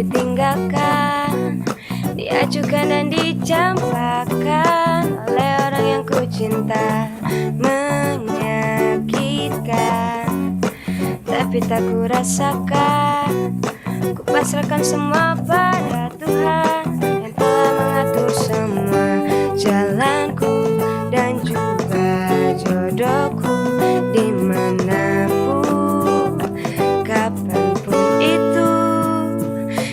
ditinggalkan, diajukan dan dicampakkan oleh orang yang ku cinta. Menyakitkan, tapi tak ku rasakan. Ku pasrahkan semua pada Tuhan yang telah mengatur semua jalanku dan juga jodohku. Dimanapun, kapanpun itu,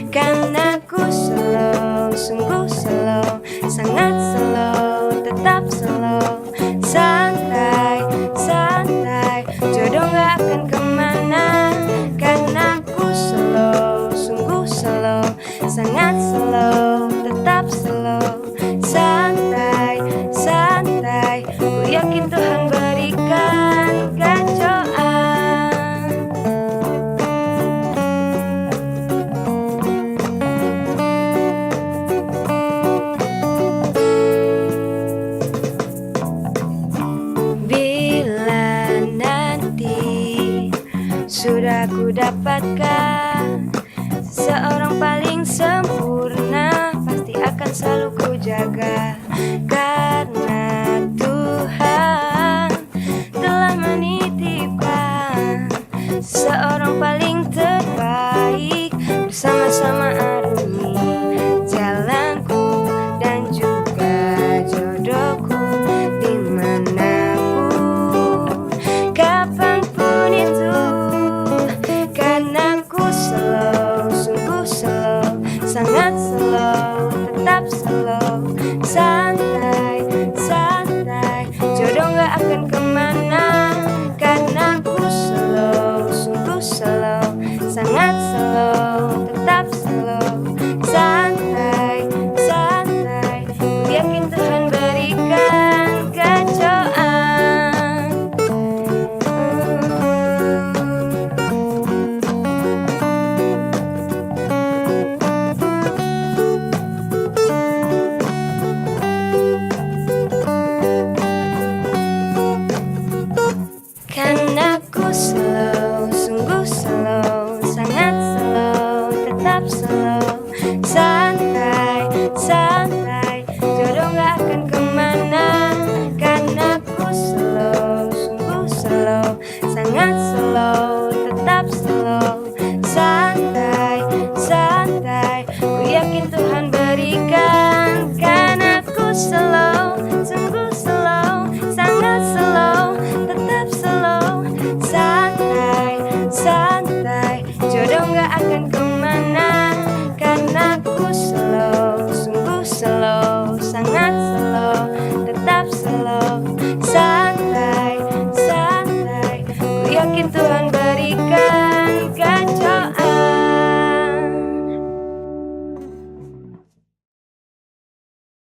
karena ku slow, sungguh slow, sangat slow, tetap slow. Santai, santai, jodoh gak akan kemana, karena ku slow, sungguh slow, sangat slow, tetap slow. Santai, santai, ku yakin Tuhan berikan kacauan. Bila nanti sudah ku dapatkan seseorang paling sempurna, pasti akan selalu ku jaga. Karena Tuhan telah menitipkan seseorang paling terbaik, bersama-sama arungi jalanku dan juga jodohku. Dimanapun, kapanpun itu, karena ku slow, sungguh slow, sangat slow, tetap slow. Santai, santai, jodoh gak akan kemana, karena ku slow, sungguh slow, sangat slow, tetap slow. Santai, santai, ku yakin Tuhan berikan kacauan. Karena ku slow, sungguh slow, sangat slow, tetap slow. Santai, santai, jodoh gak akan kemana, karena ku slow, sungguh slow, sangat slow, tetap slow.